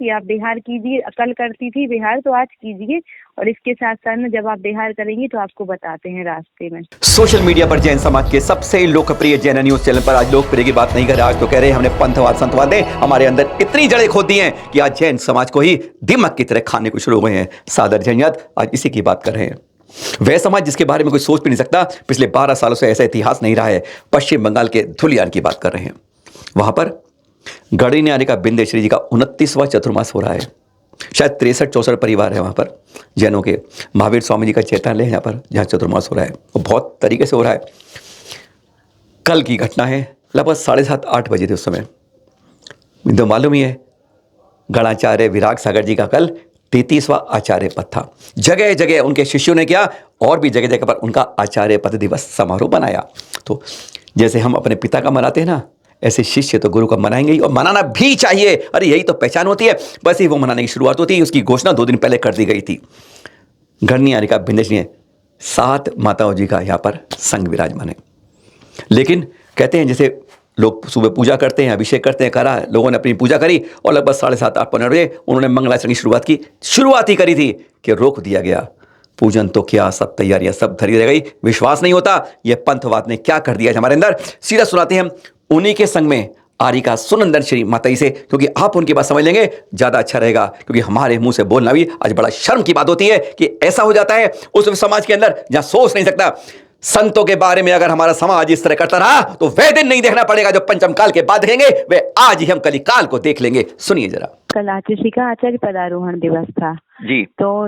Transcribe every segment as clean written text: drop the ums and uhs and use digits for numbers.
कि आप बिहार कीजिए, कल करती थी बिहार तो आज कीजिए, और इसके साथ साथ में जब आप बिहार करेंगी तो आपको बताते हैं रास्ते में। सोशल मीडिया पर जैन समाज के सबसे लोकप्रिय जैन न्यूज चैनल पर आज लोकप्रिय की बात नहीं कर रहे, आज तो कह रहे हैं हमने पंथवाद संतवाद ने हमारे अंदर इतनी जड़ें खोद दी हैं कि आज जैन समाज को ही दिमक की तरह खाने को शुरू हो गए हैं। सादर जैनियत आज इसी की बात कर रहे हैं। वह समाज जिसके बारे में कोई सोच भी नहीं सकता, पिछले 12 सालों से ऐसा इतिहास नहीं रहा है। पश्चिम बंगाल के धुलियान की बात कर रहे हैं। वहां पर गढ़ी न्यारी का बिंदेश्वरी जी का 29वां चतुर्मास हो रहा है। शायद 63-64 परिवार है वहाँ पर जैनों के। महावीर स्वामी जी का चैतालय है यहाँ पर, जहाँ चतुर्मास हो रहा है, वो बहुत तरीके से हो रहा है। कल की घटना है, लगभग 7:30-8 बजे थे उस समय। तो मालूम ही है, गणाचार्य विराग सागर जी का कल 33वां आचार्य पद था। जगह जगह उनके शिष्यों ने किया और भी जगह जगह पर उनका आचार्य पद दिवस समारोह बनाया। तो जैसे हम अपने पिता का मनाते हैं ना, ऐसे शिष्य तो गुरु का मनाएंगे ही, और मनाना भी चाहिए। अरे यही तो पहचान होती है। बस ही वो मनाने की शुरुआत होती है। उसकी घोषणा 2 दिन पहले कर दी गई थी। गढ़नी आने का बिंदेश ने 7 माताओं जी का यहाँ पर संग विराजमान है। लेकिन कहते हैं जैसे लोग सुबह पूजा करते हैं, अभिषेक करते हैं, करा, लोगों ने अपनी पूजा करी और लगभग 7:30-8 बजे उन्होंने मंगलाचरण की शुरुआत ही करी थी कि रोक दिया गया। पूजन तो क्या, सब तैयारियां सब धरी रह गई। विश्वास नहीं होता ये पंथवाद ने क्या कर दिया हमारे अंदर। सीधा सुनाते हैं हम उन्हीं के संग में आरिका सुनंदन श्री माताई से, क्योंकि आप उनकी बात समझ लेंगे ज्यादा अच्छा रहेगा। क्योंकि हमारे मुंह से बोलना भी आज बड़ा शर्म की बात होती है कि ऐसा हो जाता है उस समाज के अंदर जहां सोच नहीं सकता। संतों के बारे में अगर हमारा समाज इस तरह करता रहा तो वह दिन नहीं देखना पड़ेगा जो पंचम काल के बाद देखेंगे, वे आज ही हम कलिकाल को देख लेंगे। सुनिए जरा। कल आचार्य का आचार्य पदारोहण दिवस था जी। तो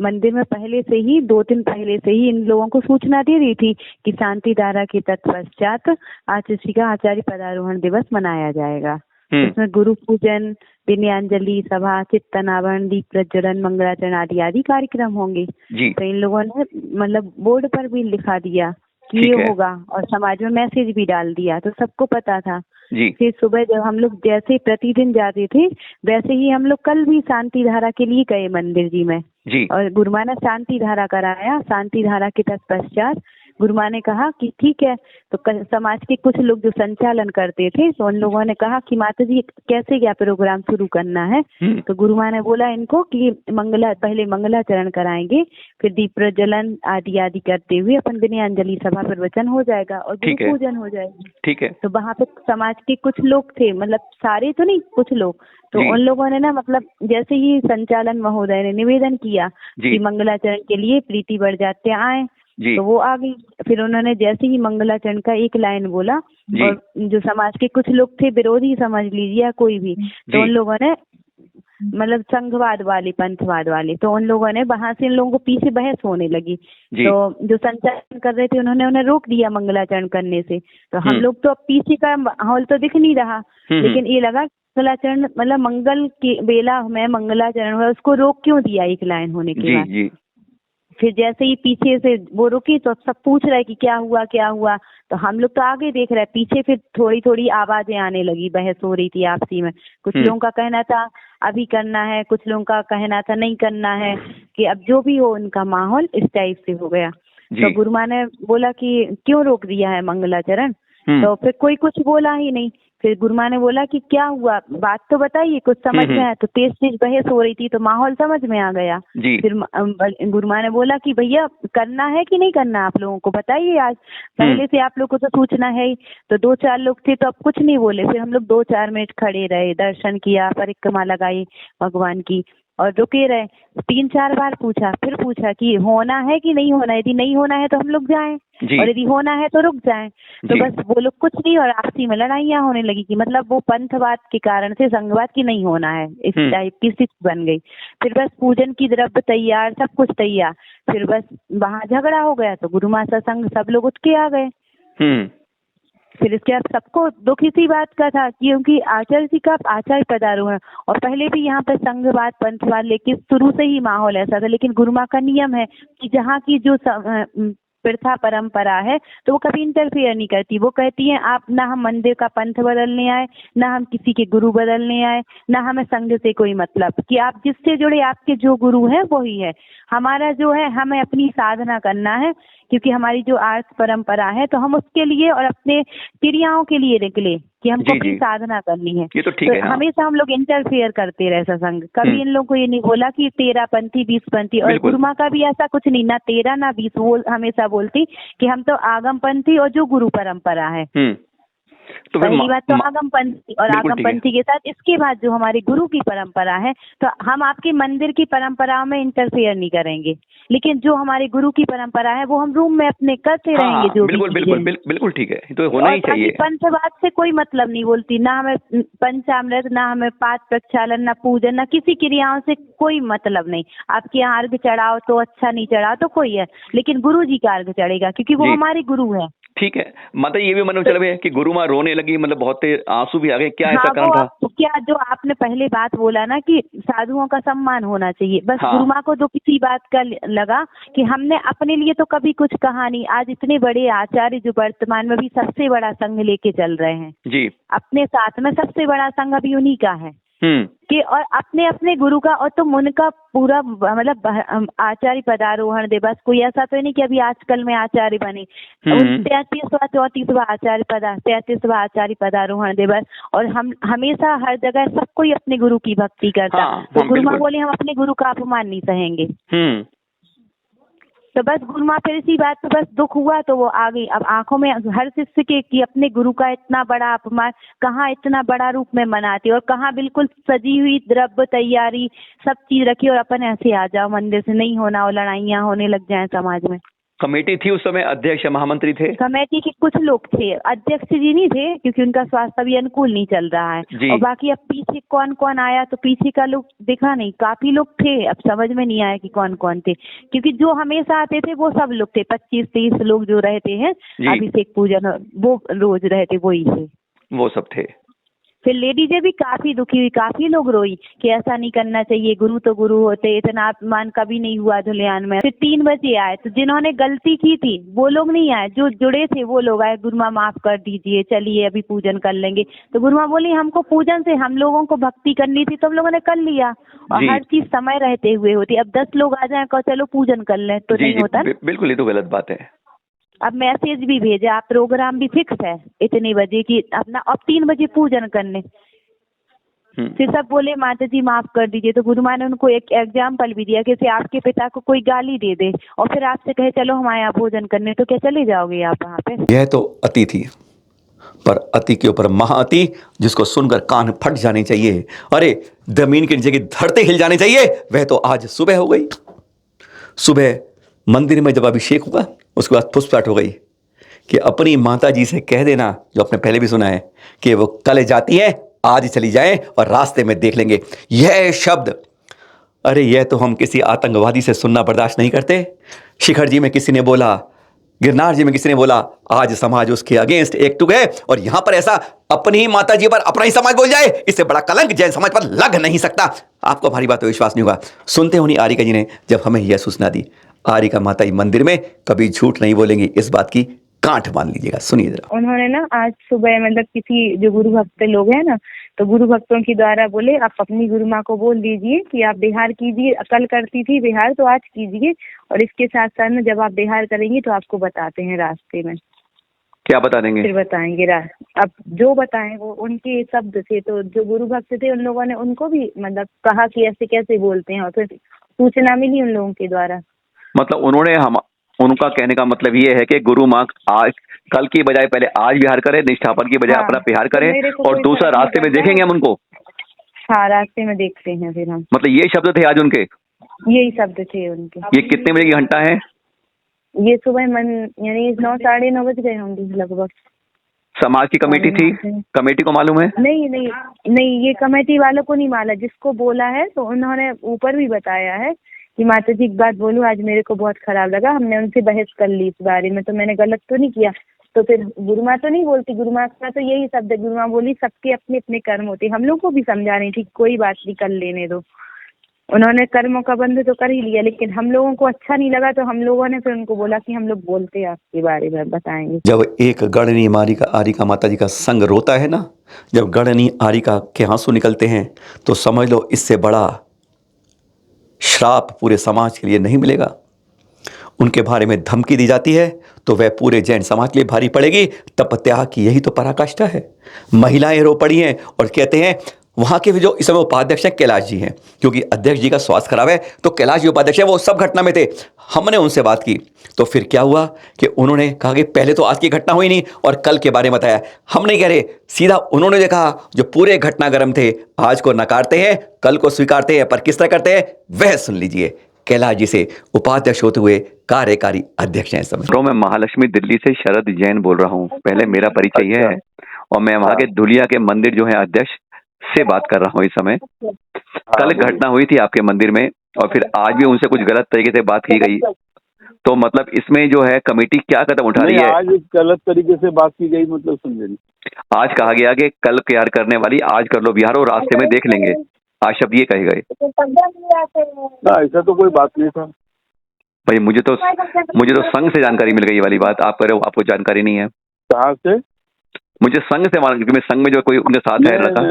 मंदिर में पहले से ही 2 दिन पहले से ही इन लोगों को सूचना दे दी थी कि शांति धारा के तत्पश्चात आचार्य का आचार्य पदारोहण दिवस मनाया जाएगा। इसमें गुरु पूजन, विनयांजलि सभा, चित्तनावरण, दीप प्रज्वलन, मंगलाचरण आदि आदि कार्यक्रम होंगे। तो इन लोगों ने मतलब बोर्ड पर भी लिखा दिया कि ये होगा, और समाज में मैसेज भी डाल दिया, तो सबको पता था। फिर सुबह जब हम लोग जैसे प्रतिदिन जाते थे वैसे ही हम लोग कल भी शांति धारा के लिए गए मंदिर जी में और गुरुमा ने शांति धारा कराया। शांति धारा के तत्पश्चात गुरुमा ने कहा कि ठीक है, तो समाज के कुछ लोग जो संचालन करते थे तो उन लोगों ने कहा कि माता जी कैसे क्या प्रोग्राम शुरू करना है। तो गुरुमा ने बोला इनको कि पहले मंगलाचरण कराएंगे, फिर दीप प्रज्वलन आदि आदि करते हुए अपन विनयांजलि सभा प्रवचन हो जाएगा और गुरु पूजन हो जाएगी। ठीक है। तो वहाँ पे समाज के कुछ लोग थे, मतलब सारे तो नहीं, कुछ लोग, तो उन लोगों ने ना मतलब जैसे ही संचालन महोदय ने निवेदन किया कि मंगलाचरण के लिए प्रीति बड़जात्या आए, तो वो आ गई। फिर उन्होंने जैसे ही मंगलाचरण का एक लाइन बोला और जो समाज के कुछ लोग थे, विरोधी समझ लीजिए या कोई भी, तो उन लोगों ने मतलब संघवाद वाले, पंथवाद वाले, तो उन लोगों ने वहां से इन लोगों को पीछे बहस होने लगी। तो जो संचालन कर रहे थे उन्होंने उन्हें रोक दिया मंगलाचरण करने से। तो हम लोग तो अब पीछे का माहौल तो दिख नहीं रहा, लेकिन ये लगा मंगलाचरण मतलब मंगल की बेला में मंगलाचरण हुआ, उसको रोक क्यों दिया एक लाइन होने के बाद। फिर जैसे ही पीछे से वो रुकी तो सब पूछ रहे कि क्या हुआ क्या हुआ, तो हम लोग तो आगे देख रहे, पीछे फिर थोड़ी थोड़ी आवाजें आने लगी, बहस हो रही थी आपसी में। कुछ लोगों का कहना था अभी करना है, कुछ लोगों का कहना था नहीं करना है, कि अब जो भी हो उनका माहौल इस टाइप से हो गया। तो गुरुमा ने बोला कि क्यों रोक दिया है मंगलाचरण, तो फिर कोई कुछ बोला ही नहीं। फिर गुरुमा ने बोला कि क्या हुआ, बात तो बताइए, कुछ समझ में आया। तो तेज तेज बहस हो रही थी तो माहौल समझ में आ गया। फिर गुरुमा ने बोला कि भैया करना है कि नहीं करना, आप लोगों को बताइए, आज पहले से आप लोग को तो सूचना है ही। तो 2-4 लोग थे तो अब कुछ नहीं बोले। फिर हम लोग 2-4 मिनट खड़े रहे, दर्शन किया, परिक्रमा लगाई भगवान की और रुके रहे। 3-4 बार पूछा, फिर पूछा कि होना है कि नहीं होना, यदि नहीं होना है तो हम लोग जाएं और यदि होना है तो रुक जाएं। तो बस वो लोग कुछ नहीं, और आपसी में लड़ाइयाँ होने लगी कि मतलब वो पंथवाद के कारण से संघवाद की नहीं होना है, इस टाइप की स्थिति बन गई। फिर बस पूजन की द्रव्य तैयार, सब कुछ तैयार, फिर बस वहाँ झगड़ा हो गया। तो गुरुमा सत्संग सब लोग उठ के आ गए। फिर इसके बाद सबको दुख इसी बात का था, क्योंकि आचार्य जी का आचार्य पदारोहण, और पहले भी यहाँ पर संघवाद पंथवाद लेकिन शुरू से ही माहौल ऐसा था। लेकिन गुरुमा का नियम है कि जहाँ की जो प्रथा परंपरा है तो वो कभी इंटरफेयर नहीं करती। वो कहती है आप, ना हम मंदिर का पंथ बदलने आए, ना हम किसी के गुरु बदलने आए, ना हमें संघ से कोई मतलब, कि आप जिससे जुड़े आपके जो गुरु है वही है। हमारा जो है, हमें अपनी साधना करना है, क्योंकि हमारी जो आर्थ परंपरा है तो हम उसके लिए और अपने क्रियाओं के लिए निकले कि हमको अपनी साधना करनी है। ये तो ठीक है। हमेशा हम लोग इंटरफेयर करते रहे सत्संग, कभी इन लोग को ये नहीं बोला कि 13पंथी 20पंथी, और गुरु माँ का भी ऐसा कुछ नहीं, ना 13 ना 20, वो हमेशा बोलती कि हम तो आगमपंथी और जो गुरु परंपरा है। तो पहली बात तो आगमपंथी, और आगमपंथी के साथ इसके बाद जो हमारी गुरु की परंपरा है, तो हम आपके मंदिर की परंपराओं में इंटरफेयर नहीं करेंगे, लेकिन जो हमारे गुरु की परंपरा है वो हम रूम में अपने करते रहेंगे। जो बिल्कुल ठीक है, तो होना ही चाहिए। पंचवाद से कोई मतलब नहीं बोलती, ना हमें पंचामृत, ना हमें पाठ प्रक्षालन, ना पूजन, ना किसी क्रियाओं से कोई मतलब नहीं। आपके यहाँ अर्घ चढ़ाओ तो अच्छा, नहीं चढ़ाओ तो कोई है, लेकिन गुरु जी का अर्घ चढ़ेगा क्योंकि वो हमारे गुरु है। ठीक है माता, ये भी मतलब चल रही है कि गुरु माँ रोने लगी, मतलब बहुत आंसू भी आ गए, क्या ऐसा कारण था? क्या जो आपने पहले बात बोला ना कि साधुओं का सम्मान होना चाहिए, बस गुरु माँ को तो किसी बात का लगा कि हमने अपने लिए तो कभी कुछ कहा नहीं। आज इतने बड़े आचार्य जो वर्तमान में भी सबसे बड़ा संघ लेके चल रहे हैं जी, अपने साथ में सबसे बड़ा संघ अभी उन्हीं का है कि, और अपने अपने गुरु का, और तुम उनका पूरा मतलब आचार्य पदारोहण दिवस, कोई ऐसा तो नहीं कि अभी आजकल में आचार्य बने, 33वां 34वां आचार्य 33वां आचार्य पदारोहण दिवस, और हम हमेशा हर जगह सब कोई अपने गुरु की भक्ति करता। तो गुरु माँ बोले हम अपने गुरु का अपमान नहीं सहेंगे। तो बस गुरु माँ फिर इसी बात पे बस दुख हुआ तो वो आ गई। अब आंखों में हर शिष्य के कि अपने गुरु का इतना बड़ा अपमान, कहाँ इतना बड़ा रूप में मनाती, और कहाँ बिल्कुल सजी हुई द्रव्य तैयारी सब चीज रखी, और अपन ऐसे आ जाओ मंदिर से, नहीं होना और लड़ाइयाँ होने लग जाए समाज में। कमेटी थी उस समय, अध्यक्ष महामंत्री थे, कमेटी के कुछ लोग थे, अध्यक्ष जी नहीं थे क्योंकि उनका स्वास्थ्य अभी अनुकूल नहीं चल रहा है। और बाकी अब पीछे कौन कौन आया तो पीछे का लोग दिखा नहीं, काफी लोग थे, अब समझ में नहीं आया कि कौन कौन थे, क्योंकि जो हमेशा आते थे वो सब लोग थे, 25-30 लोग जो रहते हैं अभिषेक पूजन वो रोज रहते वही थे, वो सब थे। फिर लेडीजें भी काफी दुखी हुई, काफी लोग रोई कि ऐसा नहीं करना चाहिए, गुरु तो गुरु होते, इतना अपमान कभी नहीं हुआ धुलियान में। फिर 3 बजे आए तो जिन्होंने गलती की थी वो लोग नहीं आए, जो जुड़े थे वो लोग आए, गुरु माँ माफ कर दीजिए, चलिए अभी पूजन कर लेंगे। तो गुरु माँ बोली हमको पूजन से हम लोगों को भक्ति करनी थी तो हम लोगों ने कर लिया, और हर चीज समय रहते हुए होती। अब 10 लोग आ जाए चलो पूजन कर लें तो नहीं होता। बिल्कुल, ये तो गलत बात है। अब मैसेज भी भेजा, आप प्रोग्राम भी फिक्स है इतने बजे की अपना, अब 3 बजे पूजन करने। फिर सब बोले माता जी माफ कर दीजिए, तो गुरु माँ ने उनको एक एग्जाम्पल भी दिया कि आपके पिता को कोई गाली दे दे और फिर आपसे कहे चलो हमारे यहाँ भोजन करने, तो क्या चले जाओगे आप वहाँ पे? यह तो अति थी, पर अति के ऊपर महाअति, जिसको सुनकर कान फट जाने चाहिए, अरे जमीन की नीचे की धरती हिल जानी चाहिए, वह तो आज सुबह हो गई। सुबह मंदिर में जब अभिषेक हुआ उसके बाद पुष्पाट हो गई कि अपनी माता जी से कह देना, जो आपने पहले भी सुना है कि वो कल जाती है, आज चली जाए और रास्ते में देख लेंगे। यह शब्द, अरे यह तो हम किसी आतंकवादी से सुनना बर्दाश्त नहीं करते। शिखर जी में किसी ने बोला, गिरनार जी में किसी ने बोला, आज समाज उसके अगेंस्ट एकजुट है, और यहां पर ऐसा अपनी ही माता जी पर अपना ही समाज बोल जाए, इससे बड़ा कलंक जैन समाज पर लग नहीं सकता। आपको हमारी बात पर विश्वास नहीं होगा। सुनते होनी आरिका जी ने जब हमें यह सूचना दी, आरिका माता जी मंदिर में कभी झूठ नहीं बोलेंगी, इस बात की गांठ मान लीजिएगा। सुनिए जरा। उन्होंने ना आज सुबह मतलब किसी जो गुरु भक्त लोग हैं ना, तो गुरु भक्तों के द्वारा बोले आप अपनी गुरु माँ को बोल दीजिए कि आप बिहार कीजिए, कल करती थी बिहार तो आज कीजिए, और इसके साथ साथ में जब आप बिहार करेंगी तो आपको बताते हैं रास्ते में। क्या बता देंगे? फिर बताएंगे अब जो बताएं वो उनके शब्द थे, तो जो गुरु भक्त थे उन लोगों ने उनको भी मतलब कहा कि ऐसे कैसे बोलते हैं, और फिर सूचना मिली उन लोगों के द्वारा। मतलब उनका कहने का मतलब ये है कि गुरु माँ आज कल की बजाय पहले आज बिहार करे, निष्ठापन की बजाय अपना बिहार करे, और दूसरा रास्ते में देखेंगे हम उनको। हाँ, रास्ते में देखते हैं फिर हम। मतलब ये शब्द थे आज उनके, यही शब्द थे उनके। ये कितने बजे की घंटा है? ये सुबह यानी 9 साढ़े 9 बज गए होंगे लगभग। समाज की कमेटी थी, कमेटी को मालूम है? नहीं, ये कमेटी वालों को नहीं मालूम, जिसको बोला है तो उन्होंने ऊपर भी बताया है कि माता जी एक बात बोलूं, आज मेरे को बहुत खराब लगा, हमने उनसे बहस कर ली इस बारे में, तो मैंने गलत तो नहीं किया। तो फिर गुरु माँ तो नहीं बोलती, गुरु माँ का तो यही शब्द है, गुरु माँ बोली सबके अपने अपने कर्म होते, हम लोग को भी समझा रही थी कोई बात नहीं, कर लेने दो। उन्होंने कर्मों का बंध तो कर ही लिया, लेकिन हम लोगों को अच्छा नहीं लगा, तो हम लोगों ने फिर उनको बोला कि हम लोग बोलते आपके बारे में बताएंगे। जब एक गणनी आरिका माता जी का संग रोता है ना, जब गणनी आरिका के आंसू निकलते हैं, तो समझ लो इससे बड़ा श्राप पूरे समाज के लिए नहीं मिलेगा। उनके बारे में धमकी दी जाती है तो वह पूरे जैन समाज के लिए भारी पड़ेगी। तपत्याग की यही तो पराकाष्ठा है। महिलाएं रो पड़ी हैं और कहते हैं वहाँ के जो इस समय उपाध्यक्ष हैं कैलाश जी हैं, क्योंकि अध्यक्ष जी का स्वास्थ्य खराब है तो कैलाश जी उपाध्यक्ष है, वो सब घटना में थे। हमने उनसे बात की तो फिर क्या हुआ कि उन्होंने कहा कि पहले तो आज की घटना हुई नहीं और कल के बारे में बताया। हम नहीं कह रहे, सीधा उन्होंने जो कहा जो पूरे घटनाक्रम थे आज को नकारते हैं, कल को स्वीकारते हैं, पर किस तरह करते हैं वह सुन लीजिए। कैलाश जी से उपाध्यक्ष होते हुए कार्यकारी अध्यक्ष हैं इस समय। तो मैं महालक्ष्मी दिल्ली से शरद जैन बोल रहा हूँ। पहले मेरा परिचय यह है और मैं वहाँ के धुलिया के मंदिर जो है अध्यक्ष से बात कर रहा हूँ इस समय। कल घटना हुई थी आपके मंदिर में और फिर आज भी उनसे कुछ गलत तरीके से बात की गई, तो मतलब इसमें जो है कमेटी क्या कदम उठा रही है? आज गलत तरीके से बात की गई मतलब समझे नहीं। आज कहा गया कि कल प्यार करने वाली आज कर लो बिहार और रास्ते में देख लेंगे, आज शब्द ये कहे गए। ऐसा तो कोई बात नहीं था भाई। मुझे तो संघ से जानकारी मिल गई ये वाली बात, आप कह रहे हो आपको जानकारी नहीं है। कहाँ से? मुझे संघ से मालूम, क्योंकि मैं संघ में जो कोई उनके साथ है लड़का।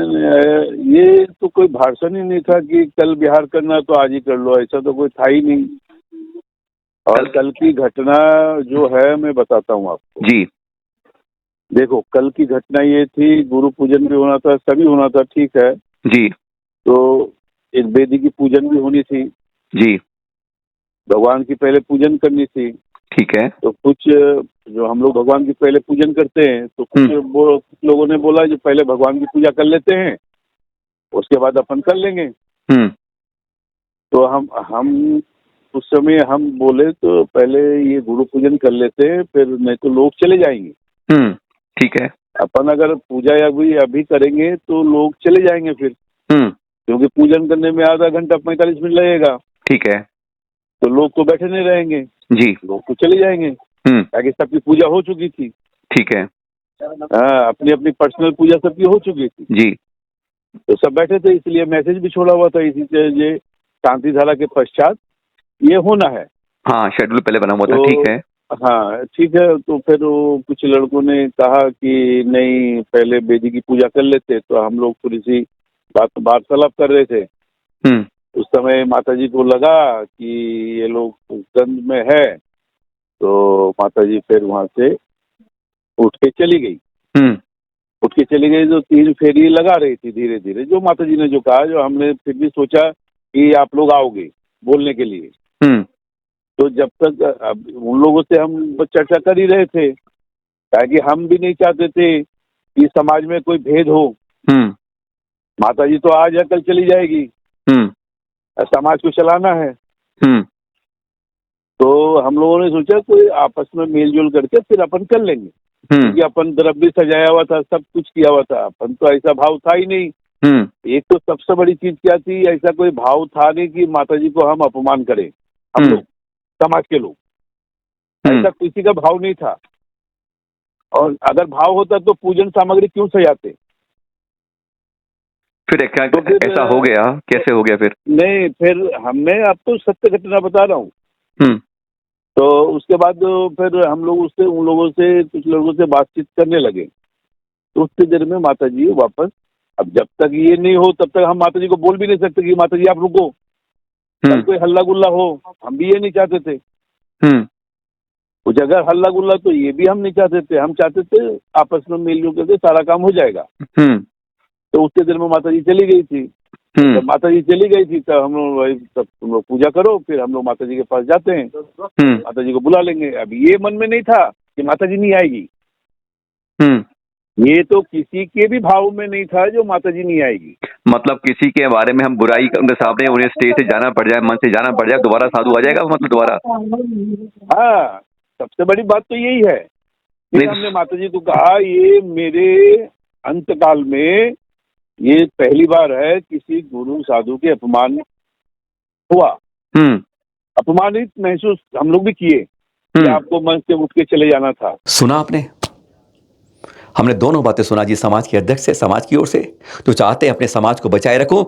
ये तो कोई भाषण ही नहीं था कि कल बिहार करना तो आज ही कर लो, ऐसा तो कोई था ही नहीं। और कल की घटना जो है मैं बताता हूँ आपको जी। देखो, कल की घटना ये थी, गुरु पूजन भी होना था, सभी होना था, ठीक है जी। तो एक वेदी की पूजन भी होनी थी जी। भगवान की पहले पूजन करनी थी, ठीक है। तो कुछ जो हम लोग भगवान की पहले पूजन करते हैं तो कुछ लोगों ने बोला जो पहले भगवान की पूजा कर लेते हैं उसके बाद अपन कर लेंगे। तो हम उस समय हम बोले तो पहले ये गुरु पूजन कर लेते हैं, फिर नहीं तो लोग चले जाएंगे। ठीक है। अपन अगर पूजा या अभी करेंगे तो लोग चले जाएंगे फिर, क्योंकि पूजन करने में आधा घंटा 45 मिनट लगेगा। ठीक है। तो लोग तो बैठे नहीं रहेंगे जी, लोग तो चले जाएंगे, ताकि सबकी पूजा हो चुकी थी। ठीक है। हाँ, अपनी अपनी पर्सनल पूजा सबकी हो चुकी थी जी। तो सब बैठे थे, इसलिए मैसेज भी छोड़ा हुआ था इसी से ये शांति धारा के पश्चात ये होना है। हाँ, शेड्यूल पहले बना हुआ था। ठीक है। हाँ ठीक है। तो फिर कुछ लड़कों ने कहा कि नहीं पहले वेदी की पूजा कर लेते, तो हम लोग थोड़ी सी वार्तालाप कर रहे थे। उस समय माताजी को लगा कि ये लोग गंध में है, तो माताजी फिर वहां से उठ के चली गई। उठ के चली गई तो 3 फेरी लगा रही थी धीरे धीरे, जो माताजी ने जो कहा, जो हमने फिर भी सोचा कि आप लोग आओगे बोलने के लिए। तो जब तक अब उन लोगों से हम चर्चा कर ही रहे थे, ताकि हम भी नहीं चाहते थे कि समाज में कोई भेद हो। माताजी तो आज या कल चली जाएगी, समाज को चलाना है। तो हम लोगों ने सोचा कोई आपस में मेलजोल करके फिर अपन कर लेंगे, क्योंकि अपन तरफ भी सजाया हुआ था, सब कुछ किया हुआ था, अपन तो ऐसा भाव था ही नहीं। एक तो सबसे बड़ी चीज क्या थी, ऐसा कोई भाव था नहीं कि माताजी को हम अपमान करें, हम लोग समाज के लोग, ऐसा किसी का भाव नहीं था। और अगर भाव होता तो पूजन सामग्री क्यों सजाते? फिर क्या तो फिर ऐसा हो गया, कैसे हो गया फिर? नहीं, फिर हमने अब तो सत्य घटना बता रहा हूँ। तो उसके बाद फिर हम लोग उससे उन लोगों से कुछ लोगों से बातचीत करने लगे, तो उतनी देर में माताजी वापस, अब जब तक ये नहीं हो तब तक हम माताजी को बोल भी नहीं सकते कि माताजी आप रुको, कोई हल्ला गुल्ला हो, हम भी ये नहीं चाहते थे। कुछ अगर हल्ला गुल्ला तो ये भी हम नहीं चाहते थे, हम चाहते थे आपस में मिलजुल करके सारा काम हो जाएगा। तो उतने देर में माताजी चली गई थी। जब माताजी चली गई थी तब हम लोग, तब तुम लोग पूजा करो, फिर हम लोग माताजी के पास जाते हैं, माताजी को बुला लेंगे। अब ये मन में नहीं था कि माताजी नहीं आएगी, ये तो किसी के भी भाव में नहीं था जो माताजी नहीं आएगी। मतलब किसी के बारे में हम बुराई उनके सामने, उन्हें स्टेज से जाना पड़ जाए, मन से जाना पड़ जाए, दोबारा साधु आ जाएगा, मतलब दोबारा। हाँ, सबसे बड़ी बात तो यही है। फिर हमने माताजी को कहा ये मेरे अंतकाल में ये पहली बार है किसी गुरु साधु के अपमान हुआ, अपमानित महसूस हम लोग भी किए कि आपको मन से उठ के चले जाना था। सुना आपने? हमने दोनों बातें सुना जी, समाज के अध्यक्ष से, समाज की ओर से, तो चाहते हैं अपने समाज को बचाए रखो।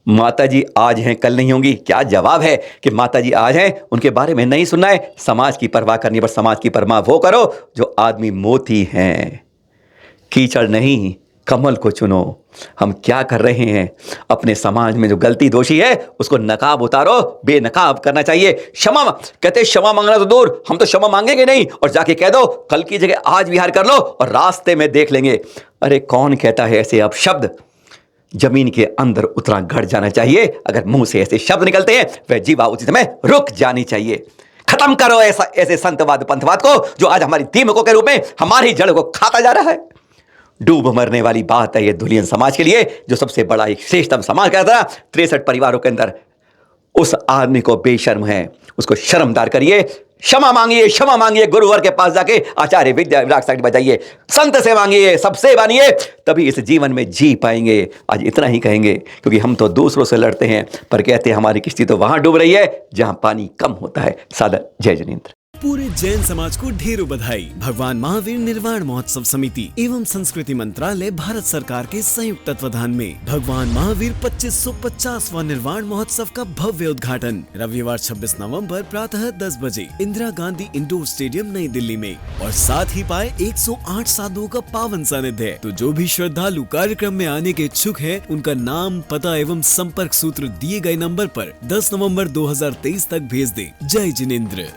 माताजी आज हैं कल नहीं होंगी, क्या जवाब है कि माताजी आज हैं, उनके बारे में नहीं सुनना है। समाज की परवाह करनी, पर समाज की परवाह वो करो जो आदमी मोती हैं, कीचड़ नहीं, कमल को चुनो। हम क्या कर रहे हैं? अपने समाज में जो गलती दोषी है उसको नकाब उतारो, बेनकाब करना चाहिए। क्षमा कहते क्षमा मांगना तो दूर, हम तो क्षमा मांगेंगे नहीं, और जाके कह दो कल की जगह आज विहार कर लो और रास्ते में देख लेंगे। अरे कौन कहता है ऐसे अब शब्द? जमीन के अंदर उतना घट जाना चाहिए। अगर मुंह से ऐसे शब्द निकलते हैं वह जीवा उचित में रुक जानी चाहिए। खत्म करो ऐसे संतवाद पंथवाद को जो आज हमारी दीमकों के रूप में हमारी जड़ को खाता जा रहा है। डूब मरने वाली बात है ये दुल्हिन समाज के लिए, जो सबसे बड़ा एक श्रेष्ठतम समाज का था 63 परिवारों के अंदर। उस आदमी को बेशर्म है, उसको शर्मदार करिए। क्षमा मांगिए गुरुवर के पास जाके आचार्य विद्या विराग साइड बजाइए, संत से मांगिए, सबसे मानिए, तभी इस जीवन में जी पाएंगे। आज इतना ही कहेंगे क्योंकि हम तो दूसरों से लड़ते हैं, पर कहते हैं हमारी किश्ती तो वहां डूब रही है जहां पानी कम होता है। सादर जय जिनेंद्र। पूरे जैन समाज को ढेरों बधाई। भगवान महावीर निर्वाण महोत्सव समिति एवं संस्कृति मंत्रालय भारत सरकार के संयुक्त तत्वाधान में भगवान महावीर 2550वां निर्वाण महोत्सव का भव्य उद्घाटन रविवार 26 नवंबर प्रातः 10 बजे इंदिरा गांधी इंडोर स्टेडियम नई दिल्ली में, और साथ ही पाए 108 साधुओं का पावन सानिध्य। तो जो भी श्रद्धालु कार्यक्रम में आने के इच्छुक है, उनका नाम, पता एवं संपर्क सूत्र दिए गए नंबर पर 10 नवंबर 2023 तक भेज दे। जय जिनेंद्र।